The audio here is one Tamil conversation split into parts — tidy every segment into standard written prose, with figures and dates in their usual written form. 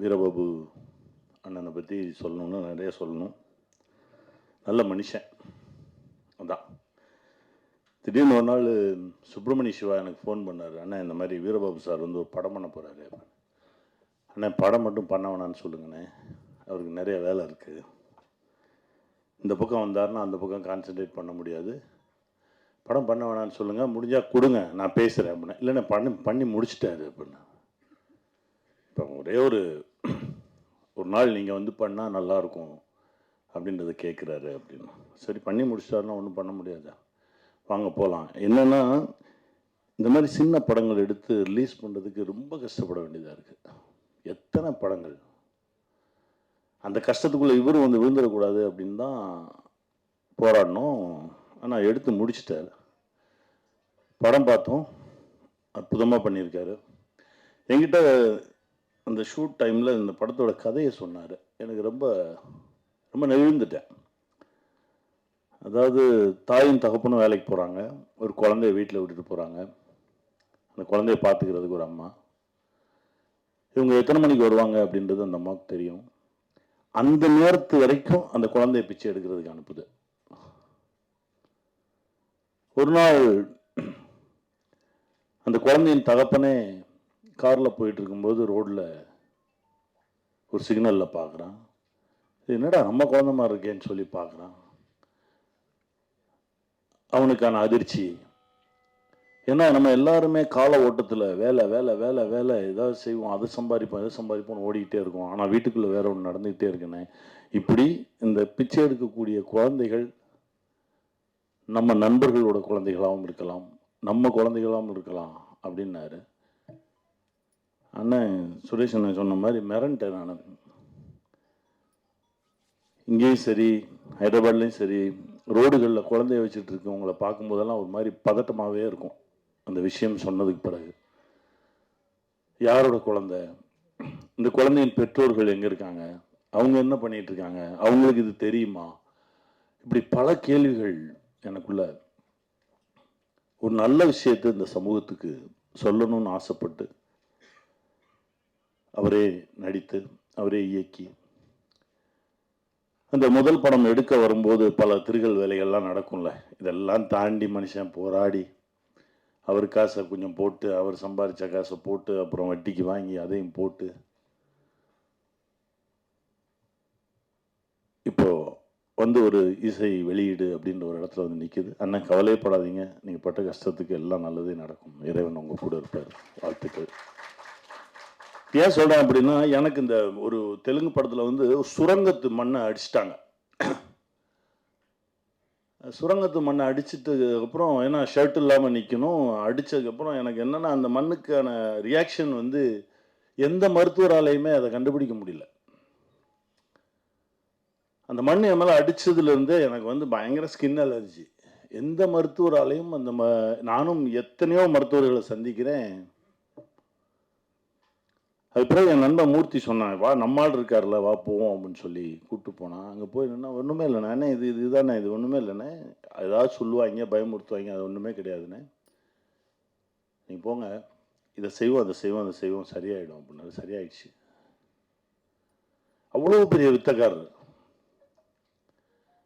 வீரபாபு அண்ணனை பற்றி சொல்லணும்னா நிறைய சொல்லணும். நல்ல மனுஷன். அதான் திடீர்னு ஒரு நாள் சுப்பிரமணிய சிவா எனக்கு ஃபோன் பண்ணார். அண்ணா இந்த மாதிரி வீரபாபு சார் வந்து ஒரு படம் பண்ண போகிறாரு. அண்ணா படம் மட்டும் பண்ண வேணான்னு சொல்லுங்கண்ணே, அவருக்கு நிறைய வேலை இருக்குது. இந்த பக்கம் வந்தார்னா அந்த பக்கம் கான்சன்ட்ரேட் பண்ண முடியாது. படம் பண்ண வேணான்னு சொல்லுங்கள், முடிஞ்சால் கொடுங்க, நான் பேசுகிறேன் அப்படின்னா. இல்லைண்ணே பண்ணி முடிச்சிட்டாரு அப்படின்னா. இப்போ ஒரே ஒரு நாள் நீங்கள் வந்து பண்ணால் நல்லாயிருக்கும் அப்படின்றத கேட்குறாரு அப்படின்னு. சரி பண்ணி முடிச்சிட்டாருன்னா ஒன்றும் பண்ண முடியாதா, வாங்க போகலாம். என்னென்னா இந்த மாதிரி சின்ன படங்கள் எடுத்து ரிலீஸ் பண்ணுறதுக்கு ரொம்ப கஷ்டப்பட வேண்டியதாக இருக்குது. எத்தனை படங்கள் அந்த கஷ்டத்துக்குள்ளே இவரும் வந்து விழுந்துடக்கூடாது அப்படின்னு தான் போராடணும். ஆனால் எடுத்து முடிச்சிட்டார். படம் பார்த்தோம், அற்புதமாக பண்ணியிருக்காரு. என்கிட்ட அந்த ஷூட் டைமில் இந்த படத்தோட கதையை சொன்னார். எனக்கு ரொம்ப ரொம்ப நெகிழ்ந்துட்டேன். அதாவது தாயும் தகப்பனும் வேலைக்கு போகிறாங்க, ஒரு குழந்தைய வீட்டில் விட்டுட்டு போகிறாங்க. அந்த குழந்தைய பார்த்துக்கிறதுக்கு ஒரு அம்மா. இவங்க எத்தனை மணிக்கு வருவாங்க அப்படின்றது அந்த அம்மாவுக்கு தெரியும். அந்த நேரத்து வரைக்கும் அந்த குழந்தைய பிச்சை எடுக்கிறதுக்கு அனுப்புது. ஒரு நாள் அந்த குழந்தையின் தகப்பனே காரில் போயிட்டு இருக்கும்போது ரோட்டில் ஒரு சிக்னலில் பார்க்குறான். என்னடா நம்ம குழந்தை மாதிரி இருக்கேன்னு சொல்லி பார்க்குறான். அவனுக்கான அதிர்ச்சி. ஏன்னா நம்ம எல்லாருமே கால ஓட்டத்தில் வேலை வேலை வேலை வேலை ஏதாவது செய்வோம், அதை சம்பாதிப்போம் எதை சம்பாதிப்போம்னு ஓடிக்கிட்டே இருக்கும். ஆனால் வீட்டுக்குள்ளே வேற ஒன்று நடந்துக்கிட்டே இருக்குன்னு இப்படி இந்த பிச்சை எடுக்கக்கூடிய குழந்தைகள் நம்ம நண்பர்களோட குழந்தைகளாகவும் இருக்கலாம், நம்ம குழந்தைகளாகவும் இருக்கலாம் அப்படின்னாரு. அண்ணன் சுரேஷ் அண்ணன் சொன்ன மாதிரி மிரண்டேன் நான். இங்கேயும் சரி ஹைதராபாத்லேயும் சரி ரோடுகளில் குழந்தைய வச்சுட்டு இருக்கவங்களை பார்க்கும்போதெல்லாம் ஒரு மாதிரி பதட்டமாகவே இருக்கும். அந்த விஷயம் சொன்னதுக்கு பிறகு யாரோட குழந்தை, இந்த குழந்தையின் பெற்றோர்கள் எங்கே இருக்காங்க, அவங்க என்ன பண்ணிட்டு இருக்காங்க, அவங்களுக்கு இது தெரியுமா, இப்படி பல கேள்விகள் எனக்குள்ள. ஒரு நல்ல விஷயத்தை இந்த சமூகத்துக்கு சொல்லணும்னு ஆசைப்பட்டு அவரே நடித்து அவரே இயக்கி அந்த முதல் படம் எடுக்க வரும்போது பல திருகல் வேலைகள்லாம் நடக்கும்ல. இதெல்லாம் தாண்டி மனுஷன் போராடி அவர் காசை கொஞ்சம் போட்டு, அவர் சம்பாதிச்ச காசை போட்டு, அப்புறம் வட்டிக்கு வாங்கி அதையும் போட்டு இப்போ வந்து ஒரு இசை வெளியீடு அப்படின்ற ஒரு இடத்துல வந்து நிற்கிது. அண்ணன் கவலைப்படாதீங்க, நீங்கள் பட்ட கஷ்டத்துக்கு எல்லாம் நல்லதே நடக்கும், இறைவன் உங்கள் கூட இருப்பார். வாழ்த்துக்கள். ஏன் சொல்கிறேன் அப்படின்னா, எனக்கு இந்த ஒரு தெலுங்கு படத்தில் வந்து சுரங்கத்து மண்ணை அடிச்சிட்டாங்க. சுரங்கத்து மண்ணை அடிச்சிட்டதுக்கப்புறம், ஏன்னா ஷர்ட் இல்லாமல் நிற்கணும், அடித்ததுக்கப்புறம் எனக்கு என்னென்னா அந்த மண்ணுக்கான ரியாக்ஷன் வந்து எந்த மருத்துவராலையுமே அதை கண்டுபிடிக்க முடியல. அந்த மண் என் மேலே அடித்ததுலேருந்தே எனக்கு வந்து பயங்கர ஸ்கின் அலர்ஜி. எந்த மருத்துவராலையும் நானும் எத்தனையோ மருத்துவர்களை சந்திக்கிறேன். அது பிறகு என் நண்பன் மூர்த்தி சொன்னான், வா நம்மால் இருக்கார்ல, வா போவோம் அப்படின்னு சொல்லி கூப்பிட்டு போனான். அங்கே போய் என்னன்னா ஒன்றுமே இல்லைண்ணே, அண்ணே இதுதானே, இது ஒன்றுமே இல்லைண்ணே, ஏதாவது சொல்லுவாங்க பயமுறுத்துவாங்க, அது ஒன்றுமே கிடையாதுண்ணே, நீங்கள் போங்க, இதை செய்வோம் அதை செய்வோம் அதை செய்வோம் சரியாயிடும் அப்படின்னாரு. சரியாயிடுச்சு. அவ்வளோ பெரிய வித்தக்காரர்.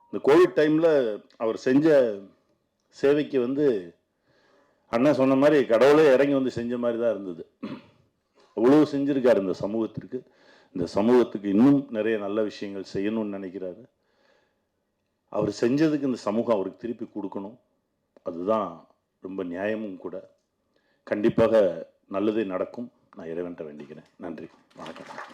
இந்த கோவிட் டைமில் அவர் செஞ்ச சேவைக்கு வந்து அண்ணன் சொன்ன மாதிரி கடவுளே இறங்கி வந்து செஞ்ச மாதிரி தான் இருந்தது. அவ்வளோ செஞ்சுருக்காரு இந்த சமூகத்திற்கு. இந்த சமூகத்துக்கு இன்னும் நிறைய நல்ல விஷயங்கள் செய்யணும்னு நினைக்கிறாரு. அவர் செஞ்சதுக்கு இந்த சமூகம் அவருக்கு திருப்பி கொடுக்கணும். அதுதான் ரொம்ப நியாயமும் கூட. கண்டிப்பாக நல்லதே நடக்கும். நான் இறைவன்ட்ட வேண்டிக்கிறேன். நன்றி, வணக்கம்.